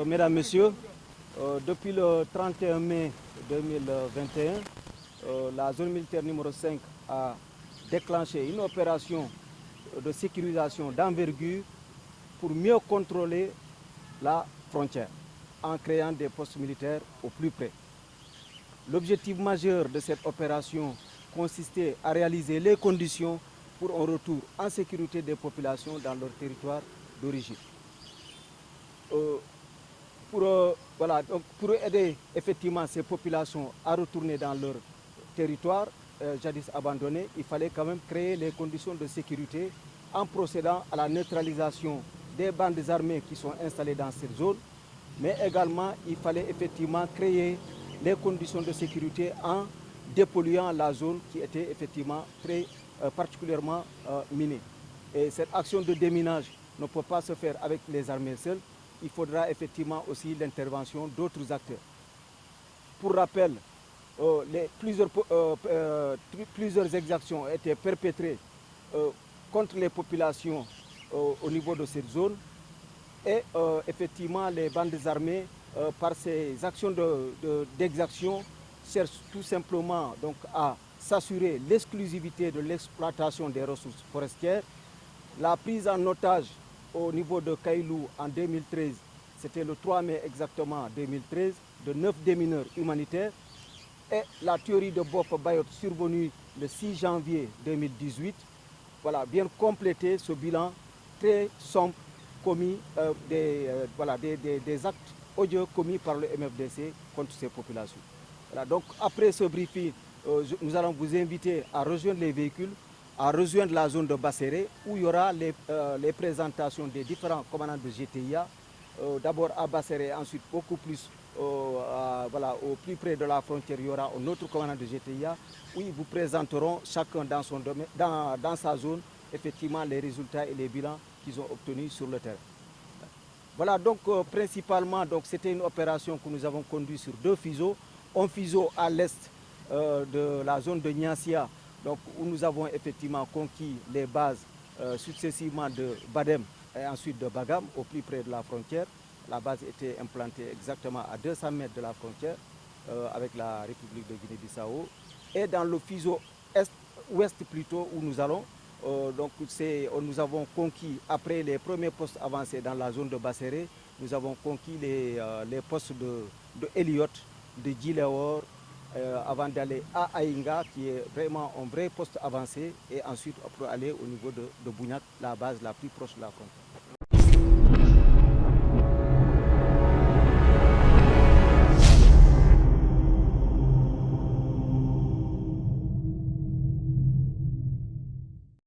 Mesdames, Messieurs, depuis le 31 mai 2021, la zone militaire numéro 5 a déclenché une opération de sécurisation d'envergure pour mieux contrôler la frontière en créant des postes militaires au plus près. L'objectif majeur de cette opération consistait à réaliser les conditions pour un retour en sécurité des populations dans leur territoire d'origine. Pour aider effectivement ces populations à retourner dans leur territoire jadis abandonné, il fallait quand même créer les conditions de sécurité en procédant à la neutralisation des bandes armées qui sont installées dans cette zone, mais également il fallait effectivement créer les conditions de sécurité en dépolluant la zone qui était effectivement particulièrement minée. Et cette action de déminage ne peut pas se faire avec les armées seules, il faudra effectivement aussi l'intervention d'autres acteurs. Pour rappel, plusieurs exactions ont été perpétrées contre les populations au niveau de cette zone et effectivement les bandes armées par ces actions d'exaction cherchent tout simplement donc, à s'assurer l'exclusivité de l'exploitation des ressources forestières. La prise en otage au niveau de Kailou en 2013, c'était le 3 mai exactement 2013, de 9 démineurs humanitaires, et la tuerie de Bop Bayot survenue le 6 janvier 2018, voilà, vient compléter ce bilan très sombre commis, des actes odieux commis par le MFDC contre ces populations. Voilà, donc après ce briefing, nous allons vous inviter à rejoindre les véhicules, à rejoindre la zone de Basséré où il y aura les présentations des différents commandants de GTIA, d'abord à Basséré, ensuite beaucoup plus au plus près de la frontière, il y aura un autre commandant de GTIA où ils vous présenteront chacun dans son domaine, dans sa zone, effectivement les résultats et les bilans qu'ils ont obtenus sur le terrain. Voilà, donc principalement, c'était une opération que nous avons conduite sur 2 fuseaux. Un fuseau à l'est de la zone de Niassia, donc, où nous avons effectivement conquis les bases successivement de Badem et ensuite de Bagam, au plus près de la frontière. La base était implantée exactement à 200 mètres de la frontière avec la République de Guinée-Bissau. Et dans le fuseau ouest plutôt où nous allons, nous avons conquis, après les premiers postes avancés dans la zone de Basséré, nous avons conquis les postes de Elliott, de Djileor, avant d'aller à Aïnga, qui est vraiment un vrai poste avancé, et ensuite pour aller au niveau de Bougnac, la base la plus proche de la frontière.